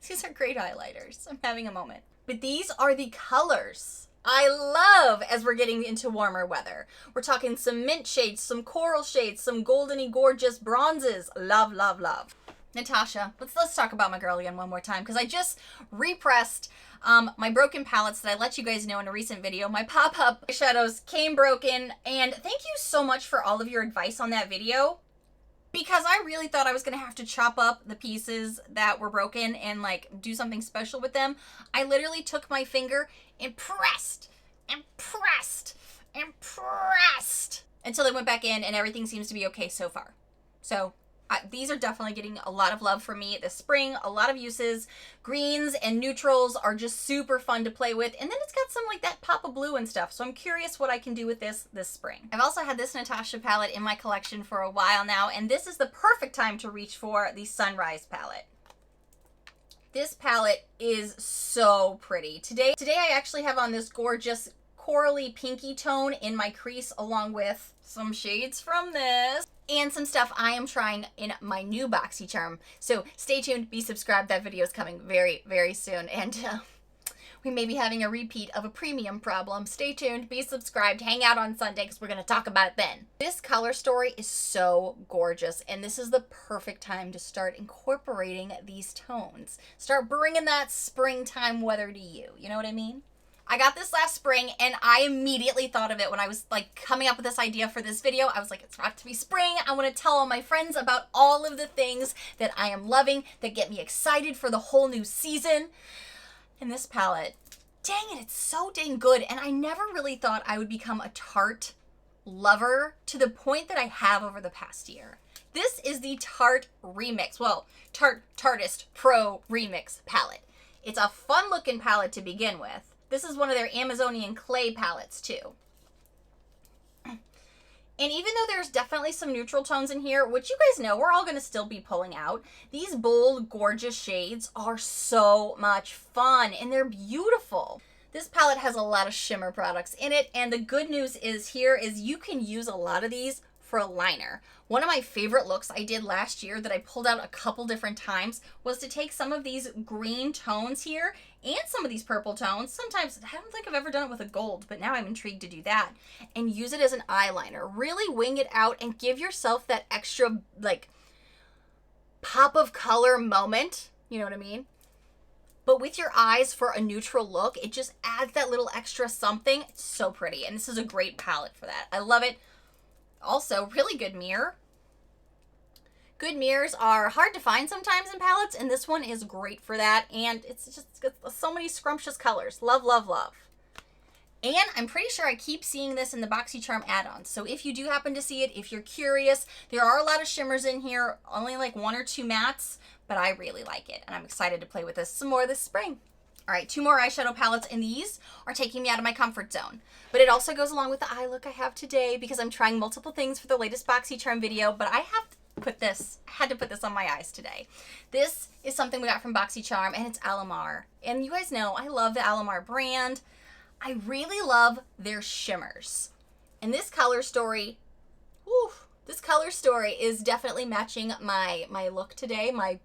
These are great highlighters. I'm having a moment. But these are the colors I love as we're getting into warmer weather. We're talking some mint shades, some coral shades, some goldeny gorgeous bronzes. Love, love, love. Natasha, let's talk about my girl again one more time because I just repressed my broken palettes that I let you guys know in a recent video. My pop-up shadows came broken, and thank you so much for all of your advice on that video because I really thought I was going to have to chop up the pieces that were broken and like do something special with them. I literally took my finger and pressed and pressed and pressed until they went back in, and everything seems to be okay so far. So these are definitely getting a lot of love from me this spring, a lot of uses. Greens and neutrals are just super fun to play with. And then it's got some like that pop of blue and stuff. So I'm curious what I can do with this spring. I've also had this Natasha palette in my collection for a while now, and this is the perfect time to reach for the Sunrise palette. This palette is so pretty. Today I actually have on this gorgeous corally pinky tone in my crease along with some shades from this. And some stuff I am trying in my new BoxyCharm. So stay tuned, be subscribed. That video is coming very, very soon. And we may be having a repeat of a premium problem. Stay tuned, be subscribed, hang out on Sunday because we're going to talk about it then. This color story is so gorgeous, and this is the perfect time to start incorporating these tones. Start bringing that springtime weather to you. You know what I mean? I got this last spring and I immediately thought of it when I was like coming up with this idea for this video. I was like, it's about to be spring. I want to tell all my friends about all of the things that I am loving that get me excited for the whole new season. And this palette, dang it, it's so dang good. And I never really thought I would become a Tarte lover to the point that I have over the past year. This is the Tarte Remix, well, Tarteist Pro Remix palette. It's a fun looking palette to begin with. This is one of their Amazonian clay palettes too. And even though there's definitely some neutral tones in here, which you guys know we're all going to still be pulling out, these bold, gorgeous shades are so much fun and they're beautiful. This palette has a lot of shimmer products in it, and the good news is here is you can use a lot of these for a liner. One of my favorite looks I did last year that I pulled out a couple different times was to take some of these green tones here and some of these purple tones. Sometimes, I don't think I've ever done it with a gold, but now I'm intrigued to do that, and use it as an eyeliner. Really wing it out and give yourself that extra like pop of color moment. You know what I mean? But with your eyes for a neutral look, it just adds that little extra something. It's so pretty, and this is a great palette for that. I love it. Also, really good mirror. Good mirrors are hard to find sometimes in palettes, and this one is great for that. And it's just got so many scrumptious colors. Love, love, love. And I'm pretty sure I keep seeing this in the BoxyCharm add-ons. So if you do happen to see it, if you're curious, there are a lot of shimmers in here, only like 1 or 2 mattes, but I really like it. And I'm excited to play with this some more this spring. All right, 2 more eyeshadow palettes, and these are taking me out of my comfort zone. But it also goes along with the eye look I have today because I'm trying multiple things for the latest BoxyCharm video, but I have to put this, had to put this on my eyes today. This is something we got from BoxyCharm, and it's Alamar. And you guys know I love the Alamar brand. I really love their shimmers. And this color story, whew, this color story is definitely matching my look today, my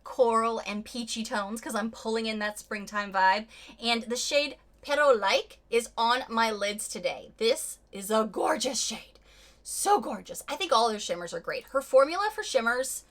coral and peachy tones, because I'm pulling in that springtime vibe. And the shade Pero Like is on my lids today. This is a gorgeous shade. So gorgeous. I think all their shimmers are great. Her formula for shimmers,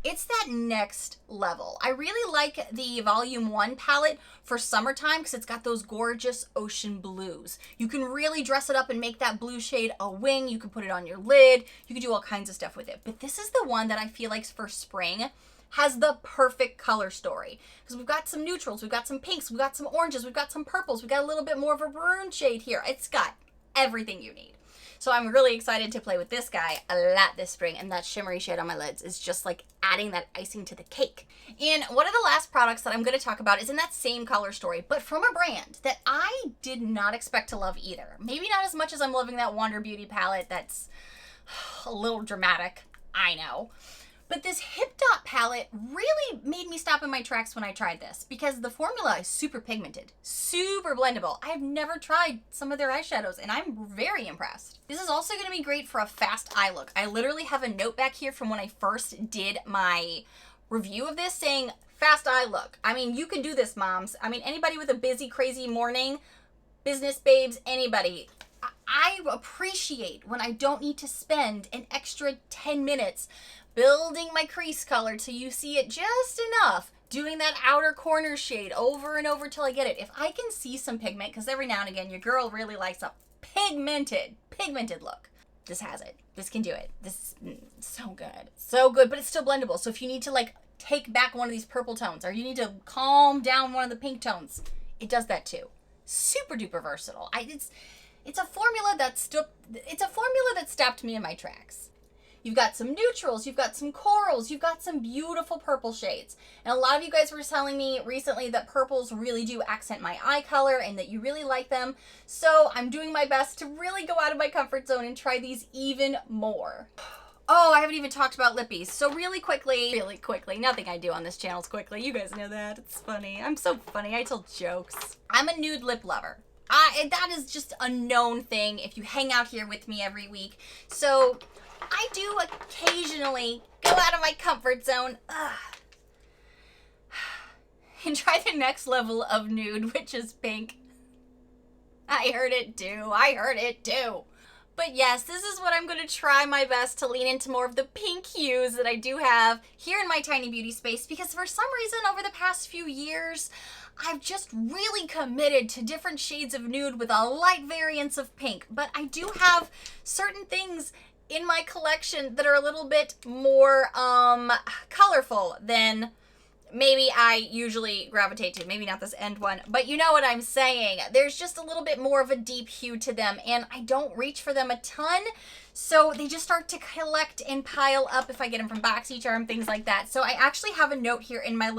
it's that next level. I really like the Volume 1 palette for summertime because it's got those gorgeous ocean blues. You can really dress it up and make that blue shade a wing. You can put it on your lid. You can do all kinds of stuff with it. But this is the one that I feel like for spring has the perfect color story. Because we've got some neutrals, we've got some pinks, we've got some oranges, we've got some purples, we've got a little bit more of a maroon shade here. It's got everything you need. So I'm really excited to play with this guy a lot this spring, and that shimmery shade on my lids is just like adding that icing to the cake. And one of the last products that I'm going to talk about is in that same color story, but from a brand that I did not expect to love either. Maybe not as much as I'm loving that Wander Beauty palette. That's a little dramatic, I know. But this Hip Dot palette really made me stop in my tracks when I tried this because the formula is super pigmented, super blendable. I've never tried some of their eyeshadows and I'm very impressed. This is also going to be great for a fast eye look. I literally have a note back here from when I first did my review of this saying fast eye look. I mean, you can do this, moms. I mean, anybody with a busy, crazy morning, business babes, anybody. I appreciate when I don't need to spend an extra 10 minutes building my crease color till you see it just enough, doing that outer corner shade over and over till I get it. If I can see some pigment, because every now and again your girl really likes a pigmented look. This has it. This can do it. This is so good. So good, but it's still blendable. So if you need to like take back one of these purple tones or you need to calm down one of the pink tones, it does that too. Super duper versatile. It's a formula that stopped me in my tracks. You've got some neutrals, you've got some corals, you've got some beautiful purple shades. And a lot of you guys were telling me recently that purples really do accent my eye color and that you really like them. So I'm doing my best to really go out of my comfort zone and try these even more. Oh, I haven't even talked about lippies. So really quickly, nothing I do on this channel is quickly. You guys know that. It's funny. I'm so funny. I tell jokes. I'm a nude lip lover. That is just a known thing if you hang out here with me every week. So I do occasionally go out of my comfort zone and try the next level of nude, which is pink. I heard it too. But yes, this is what I'm going to try my best to lean into more of the pink hues that I do have here in my tiny beauty space, because for some reason over the past few years, I've just really committed to different shades of nude with a light variance of pink. But I do have certain things in my collection that are a little bit more colorful than maybe I usually gravitate to. Maybe not this end one, but you know what I'm saying. There's just a little bit more of a deep hue to them, and I don't reach for them a ton, so they just start to collect and pile up if I get them from BoxyCharm, things like that. So I actually have a note here in my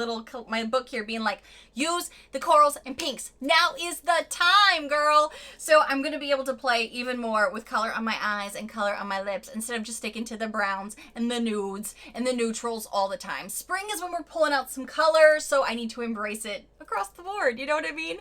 my book here being like, use the corals and pinks. Now is the time, girl. So I'm going to be able to play even more with color on my eyes and color on my lips instead of just sticking to the browns and the nudes and the neutrals all the time. Spring is when we're pulling out some color, so I need to embrace it across the board. You know what I mean?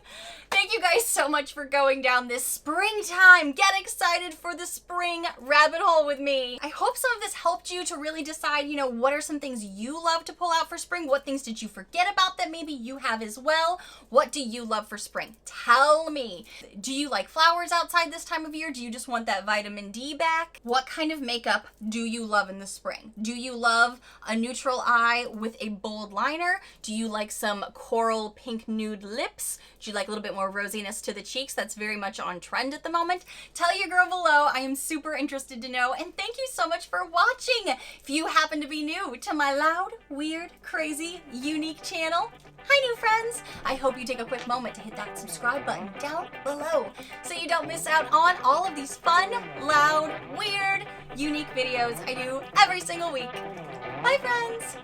Thank you guys so much for going down this springtime. Get excited for the spring rabbit hole with me. I hope some of this helped you to really decide, you know, what are some things you love to pull out for spring? What things did you forget about that maybe you have as well? What do you love for spring? Tell me. Do you like flowers outside this time of year? Do you just want that vitamin D back? What kind of makeup do you love in the spring? Do you love a neutral eye with a bold liner? Do you like some coral pink nude lips? Do you like a little bit more rosiness to the cheeks? That's very much on trend at the moment. Tell your girl below. I am super interested to know, and thank you so much for watching. If you happen to be new to my loud, weird, crazy, unique channel, hi new friends. I hope you take a quick moment to hit that subscribe button down below so you don't miss out on all of these fun, loud, weird, unique videos I do every single week. Bye friends.